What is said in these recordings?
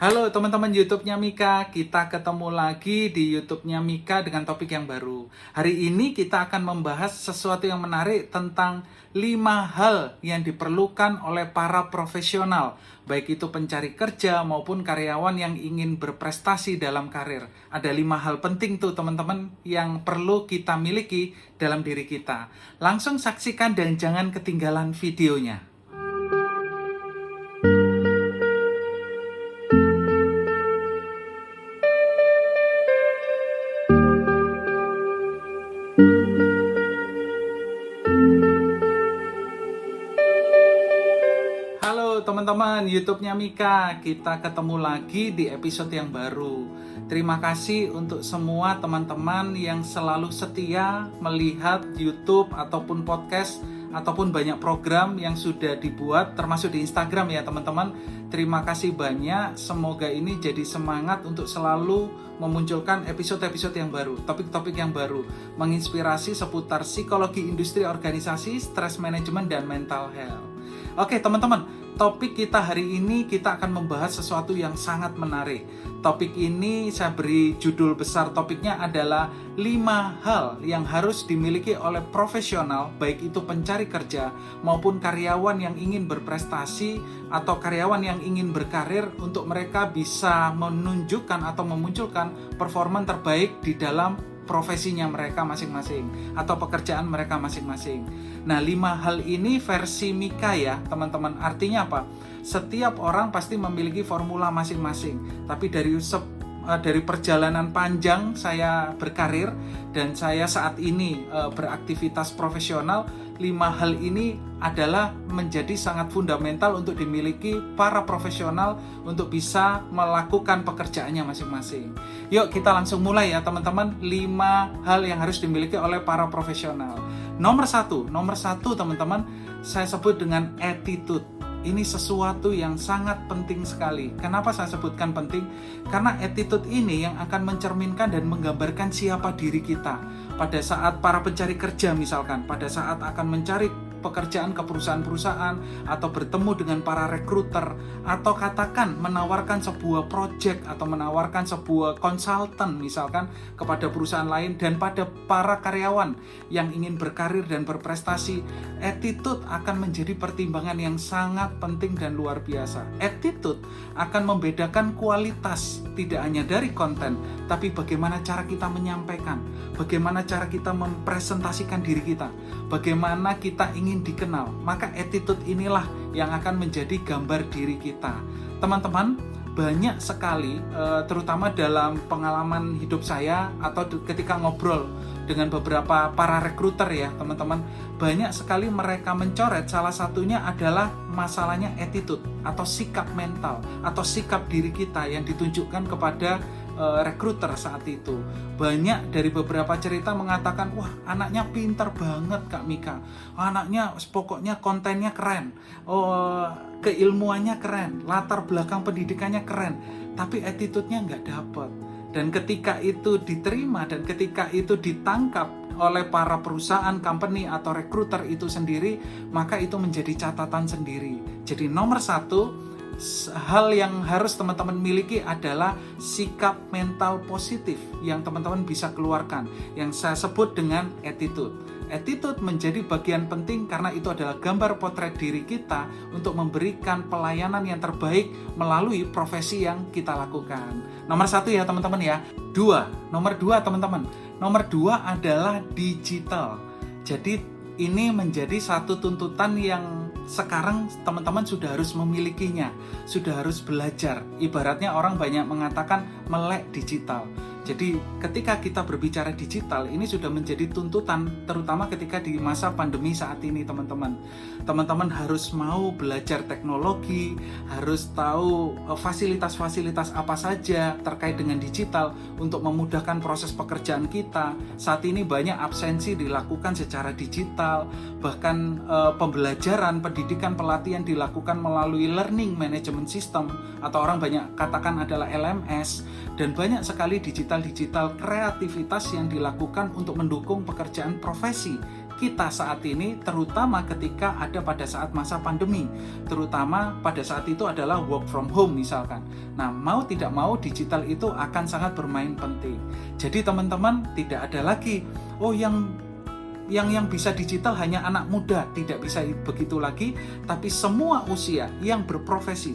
Halo teman-teman YouTube-nya Mika, kita ketemu lagi di YouTube-nya Mika dengan topik yang baru. Hari ini kita akan membahas sesuatu yang menarik tentang 5 hal yang diperlukan oleh para profesional, baik itu pencari kerja maupun karyawan yang ingin berprestasi dalam karir. Ada 5 hal penting tuh teman-teman yang perlu kita miliki dalam diri kita. Langsung saksikan dan jangan ketinggalan videonya. Halo teman-teman YouTube-nya Mika, kita ketemu lagi di episode yang baru. Terima kasih untuk semua teman-teman yang selalu setia melihat YouTube ataupun podcast ataupun banyak program yang sudah dibuat termasuk di Instagram ya teman-teman. Terima kasih banyak, semoga ini jadi semangat untuk selalu memunculkan episode-episode yang baru, topik-topik yang baru, menginspirasi seputar psikologi industri organisasi, stress management, dan mental health. Oke teman-teman, topik kita hari ini kita akan membahas sesuatu yang sangat menarik. Topik ini saya beri judul besar topiknya adalah 5 hal yang harus dimiliki oleh profesional, baik itu pencari kerja maupun karyawan yang ingin berprestasi atau karyawan yang ingin berkarir untuk mereka bisa menunjukkan atau memunculkan performa terbaik di dalam profesinya mereka masing-masing atau pekerjaan mereka masing-masing. Nah, 5 hal ini versi Mika ya, teman-teman. Artinya apa? Setiap orang pasti memiliki formula masing-masing. Tapi dari perjalanan panjang saya berkarir dan saya saat ini beraktivitas profesional, 5 hal ini adalah menjadi sangat fundamental untuk dimiliki para profesional untuk bisa melakukan pekerjaannya masing-masing. Yuk kita langsung mulai ya teman-teman, 5 hal yang harus dimiliki oleh para profesional. Nomor satu teman-teman, saya sebut dengan attitude. Ini sesuatu yang sangat penting sekali. Kenapa saya sebutkan penting? Karena attitude ini yang akan mencerminkan dan menggambarkan siapa diri kita. Pada saat para pencari kerja misalkan, pada saat akan mencari pekerjaan ke perusahaan-perusahaan atau bertemu dengan para rekruter atau katakan menawarkan sebuah project atau menawarkan sebuah konsultan misalkan kepada perusahaan lain dan pada para karyawan yang ingin berkarir dan berprestasi, attitude akan menjadi pertimbangan yang sangat penting dan luar biasa. Attitude akan membedakan kualitas tidak hanya dari konten, tapi bagaimana cara kita menyampaikan, bagaimana cara kita mempresentasikan diri kita, bagaimana kita ingin dikenal. Maka attitude inilah yang akan menjadi gambar diri kita. Teman-teman, banyak sekali terutama dalam pengalaman hidup saya atau ketika ngobrol dengan beberapa para rekruter ya teman-teman, banyak sekali mereka mencoret salah satunya adalah masalahnya attitude atau sikap mental atau sikap diri kita yang ditunjukkan kepada rekruter saat itu. Banyak dari beberapa cerita mengatakan, wah anaknya pintar banget Kak Mika, anaknya pokoknya kontennya keren, keilmuannya keren, latar belakang pendidikannya keren, tapi attitude-nya nggak dapet. Dan ketika itu diterima dan ketika itu ditangkap oleh para perusahaan, company atau rekruter itu sendiri, maka itu menjadi catatan sendiri. Jadi nomor 1, hal yang harus teman-teman miliki adalah sikap mental positif yang teman-teman bisa keluarkan, yang saya sebut dengan attitude. Attitude menjadi bagian penting karena itu adalah gambar potret diri kita untuk memberikan pelayanan yang terbaik melalui profesi yang kita lakukan. Nomor 1 ya teman-teman ya. Nomor 2 teman-teman. Nomor 2 adalah digital. Jadi ini menjadi satu tuntutan yang sekarang teman-teman sudah harus memilikinya, sudah harus belajar. Ibaratnya orang banyak mengatakan melek digital. Jadi ketika kita berbicara digital, ini sudah menjadi tuntutan terutama ketika di masa pandemi saat ini teman-teman. Teman-teman harus mau belajar teknologi, harus tahu fasilitas-fasilitas apa saja terkait dengan digital untuk memudahkan proses pekerjaan kita. Saat ini banyak absensi dilakukan secara digital, bahkan pembelajaran, pendidikan, pelatihan dilakukan melalui learning management system atau orang banyak katakan adalah LMS, dan banyak sekali digital kreativitas yang dilakukan untuk mendukung pekerjaan profesi kita saat ini, terutama ketika ada pada saat masa pandemi, terutama pada saat itu adalah work from home misalkan. Nah, mau tidak mau digital itu akan sangat bermain penting. Jadi teman-teman, tidak ada lagi yang bisa digital hanya anak muda, tidak bisa begitu lagi, tapi semua usia yang berprofesi,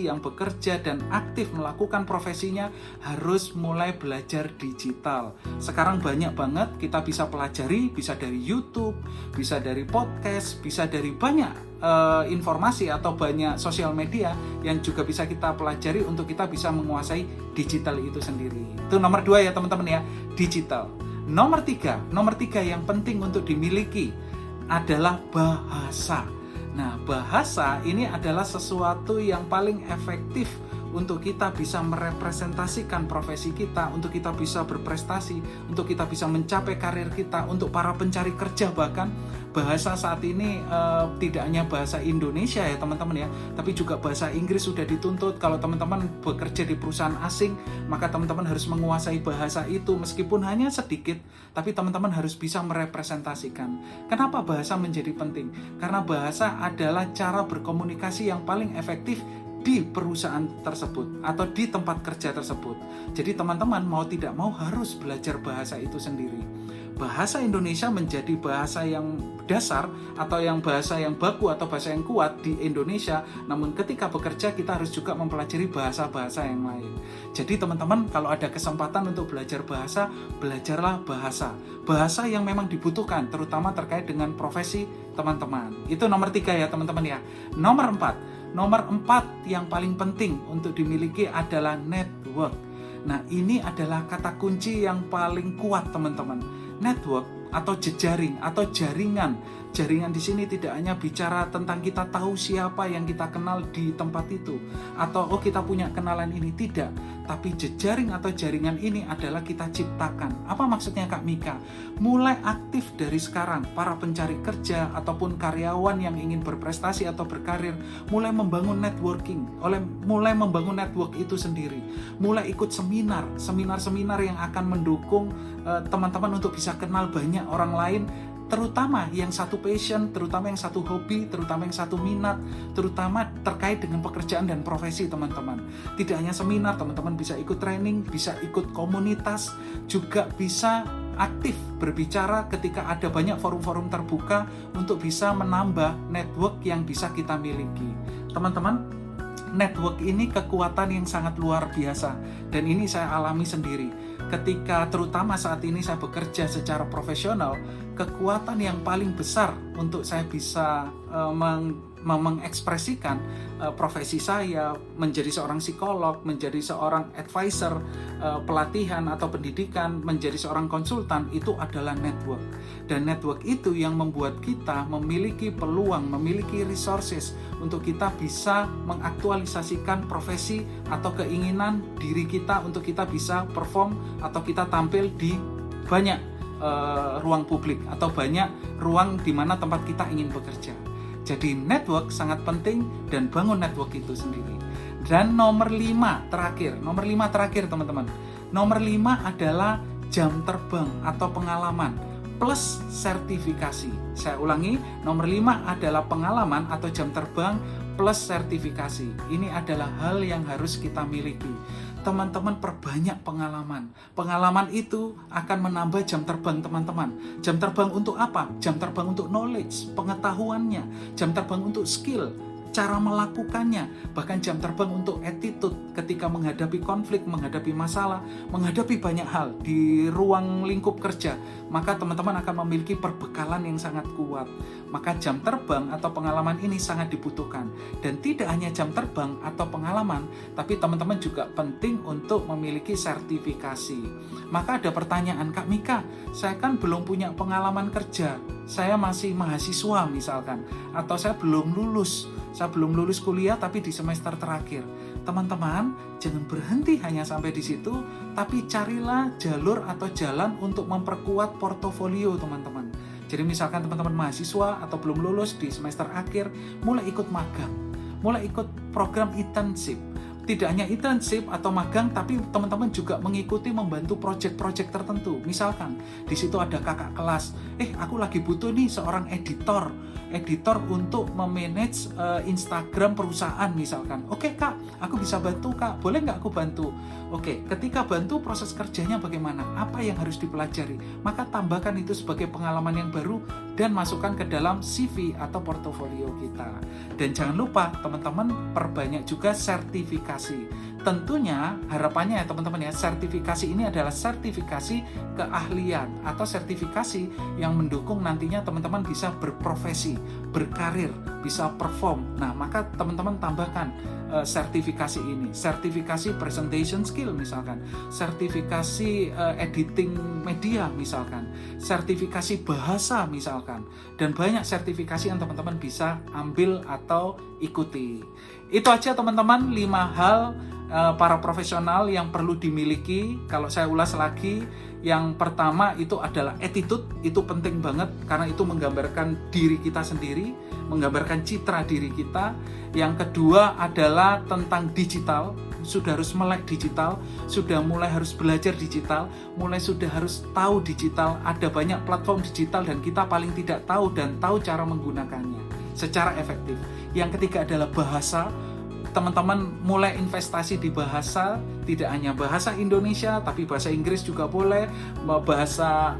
yang bekerja dan aktif melakukan profesinya harus mulai belajar digital. Sekarang banyak banget kita bisa pelajari, bisa dari YouTube, bisa dari podcast, bisa dari banyak informasi atau banyak sosial media yang juga bisa kita pelajari untuk kita bisa menguasai digital itu sendiri. Itu nomor 2 ya teman-teman ya, digital. Nomor tiga yang penting untuk dimiliki adalah bahasa. Nah, bahasa ini adalah sesuatu yang paling efektif untuk kita bisa merepresentasikan profesi kita, untuk kita bisa berprestasi, untuk kita bisa mencapai karir kita, untuk para pencari kerja bahkan. Bahasa saat ini tidak hanya bahasa Indonesia ya teman-teman ya, tapi juga bahasa Inggris sudah dituntut. Kalau teman-teman bekerja di perusahaan asing, maka teman-teman harus menguasai bahasa itu meskipun hanya sedikit, tapi teman-teman harus bisa merepresentasikan. Kenapa bahasa menjadi penting? Karena bahasa adalah cara berkomunikasi yang paling efektif di perusahaan tersebut atau di tempat kerja tersebut. Jadi teman-teman mau tidak mau harus belajar bahasa itu sendiri. Bahasa Indonesia menjadi bahasa yang dasar atau bahasa yang baku atau bahasa yang kuat di Indonesia. Namun ketika bekerja kita harus juga mempelajari bahasa-bahasa yang lain. Jadi teman-teman kalau ada kesempatan untuk belajar bahasa, belajarlah bahasa. Bahasa yang memang dibutuhkan terutama terkait dengan profesi teman-teman. Itu nomor 3 ya teman-teman ya. Nomor 4 yang paling penting untuk dimiliki adalah network. Nah, ini adalah kata kunci yang paling kuat teman-teman. Network atau jejaring atau jaringan. Jaringan di sini tidak hanya bicara tentang kita tahu siapa yang kita kenal di tempat itu atau kita punya kenalan ini, tidak. Tapi jejaring atau jaringan ini adalah kita ciptakan. Apa maksudnya Kak Mika? Mulai aktif dari sekarang para pencari kerja ataupun karyawan yang ingin berprestasi atau berkarir, mulai membangun networking, mulai membangun network itu sendiri. Mulai ikut seminar yang akan mendukung teman-teman untuk bisa kenal banyak orang lain, terutama yang satu passion, terutama yang satu hobi, terutama yang satu minat, terutama terkait dengan pekerjaan dan profesi teman-teman. Tidak hanya seminar, teman-teman bisa ikut training, bisa ikut komunitas, juga bisa aktif berbicara ketika ada banyak forum-forum terbuka untuk bisa menambah network yang bisa kita miliki. Teman-teman, network ini kekuatan yang sangat luar biasa dan ini saya alami sendiri. Ketika terutama saat ini saya bekerja secara profesional, kekuatan yang paling besar untuk saya bisa mengekspresikan profesi saya menjadi seorang psikolog, menjadi seorang advisor, pelatihan atau pendidikan, menjadi seorang konsultan, itu adalah network. Dan network itu yang membuat kita memiliki peluang, memiliki resources untuk kita bisa mengaktualisasikan profesi atau keinginan diri kita untuk kita bisa perform atau kita tampil di banyak ruang publik atau banyak ruang di mana tempat kita ingin bekerja. Jadi network sangat penting dan bangun network itu sendiri. Dan nomor 5 terakhir teman-teman. Nomor 5 adalah jam terbang atau pengalaman plus sertifikasi. Saya ulangi, nomor 5 adalah pengalaman atau jam terbang plus sertifikasi. Ini adalah hal yang harus kita miliki. Teman-teman perbanyak pengalaman. Pengalaman itu akan menambah jam terbang teman-teman. Jam terbang untuk apa? Jam terbang untuk knowledge, pengetahuannya. Jam terbang untuk skill, cara melakukannya. Bahkan jam terbang untuk attitude ketika menghadapi konflik, menghadapi masalah, menghadapi banyak hal di ruang lingkup kerja. Maka teman-teman akan memiliki perbekalan yang sangat kuat. Maka jam terbang atau pengalaman ini sangat dibutuhkan. Dan tidak hanya jam terbang atau pengalaman, tapi teman-teman juga penting untuk memiliki sertifikasi. Maka ada pertanyaan, Kak Mika, saya kan belum punya pengalaman kerja. Saya masih mahasiswa misalkan, atau saya belum lulus kuliah tapi di semester terakhir. Teman-teman, jangan berhenti hanya sampai di situ, tapi carilah jalur atau jalan untuk memperkuat portofolio teman-teman. Jadi misalkan teman-teman mahasiswa atau belum lulus di semester akhir, mulai ikut magang, mulai ikut program internship, tidak hanya internship atau magang, tapi teman-teman juga mengikuti membantu project-project tertentu. Misalkan di situ ada kakak kelas, aku lagi butuh nih seorang editor untuk memanage Instagram perusahaan misalkan. Oke kak, aku bisa bantu kak, boleh nggak aku bantu? Oke, ketika bantu proses kerjanya bagaimana? Apa yang harus dipelajari? Maka tambahkan itu sebagai pengalaman yang baru dan masukkan ke dalam CV atau portofolio kita. Dan jangan lupa teman-teman perbanyak juga sertifikasi. Tentunya harapannya ya teman-teman ya, sertifikasi ini adalah sertifikasi keahlian atau sertifikasi yang mendukung nantinya teman-teman bisa berprofesi, berkarir, bisa perform. Nah, maka teman-teman tambahkan sertifikasi ini, sertifikasi presentation skill misalkan, sertifikasi editing media misalkan, sertifikasi bahasa misalkan, dan banyak sertifikasi yang teman-teman bisa ambil atau ikuti. Itu aja teman-teman 5 hal para profesional yang perlu dimiliki. Kalau saya ulas lagi, yang pertama itu adalah attitude, itu penting banget karena itu menggambarkan diri kita sendiri, menggambarkan citra diri kita. Yang kedua adalah tentang digital, sudah harus melek digital, sudah mulai harus belajar digital, mulai sudah harus tahu digital, ada banyak platform digital dan kita paling tidak tahu dan tahu cara menggunakannya secara efektif. Yang ketiga adalah bahasa. Teman-teman mulai investasi di bahasa, tidak hanya bahasa Indonesia tapi bahasa Inggris juga boleh, bahasa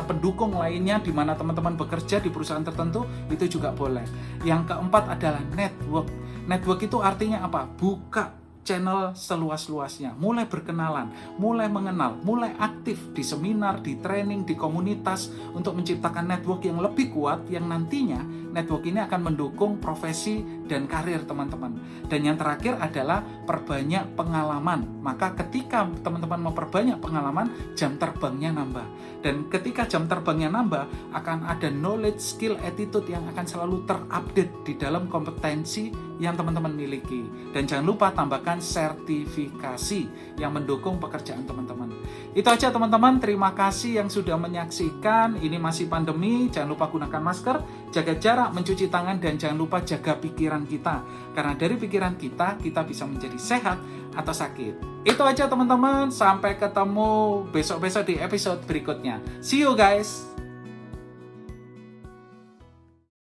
pendukung lainnya di mana teman-teman bekerja di perusahaan tertentu itu juga boleh. Yang keempat adalah network. Network itu artinya apa? Buka channel seluas-luasnya, mulai berkenalan, mulai mengenal, mulai aktif di seminar, di training, di komunitas untuk menciptakan network yang lebih kuat yang nantinya network ini akan mendukung profesi dan karir teman-teman. Dan yang terakhir adalah perbanyak pengalaman. Maka ketika teman-teman memperbanyak pengalaman, jam terbangnya nambah. Dan ketika jam terbangnya nambah, akan ada knowledge, skill, attitude yang akan selalu terupdate di dalam kompetensi yang teman-teman miliki. Dan jangan lupa tambahkan sertifikasi yang mendukung pekerjaan teman-teman. Itu aja teman-teman, terima kasih yang sudah menyaksikan. Ini masih pandemi, jangan lupa gunakan masker, jaga jarak, mencuci tangan, dan jangan lupa jaga pikiran kita. Karena dari pikiran kita bisa menjadi sehat atau sakit. Itu aja teman-teman, sampai ketemu besok-besok di episode berikutnya. See you guys!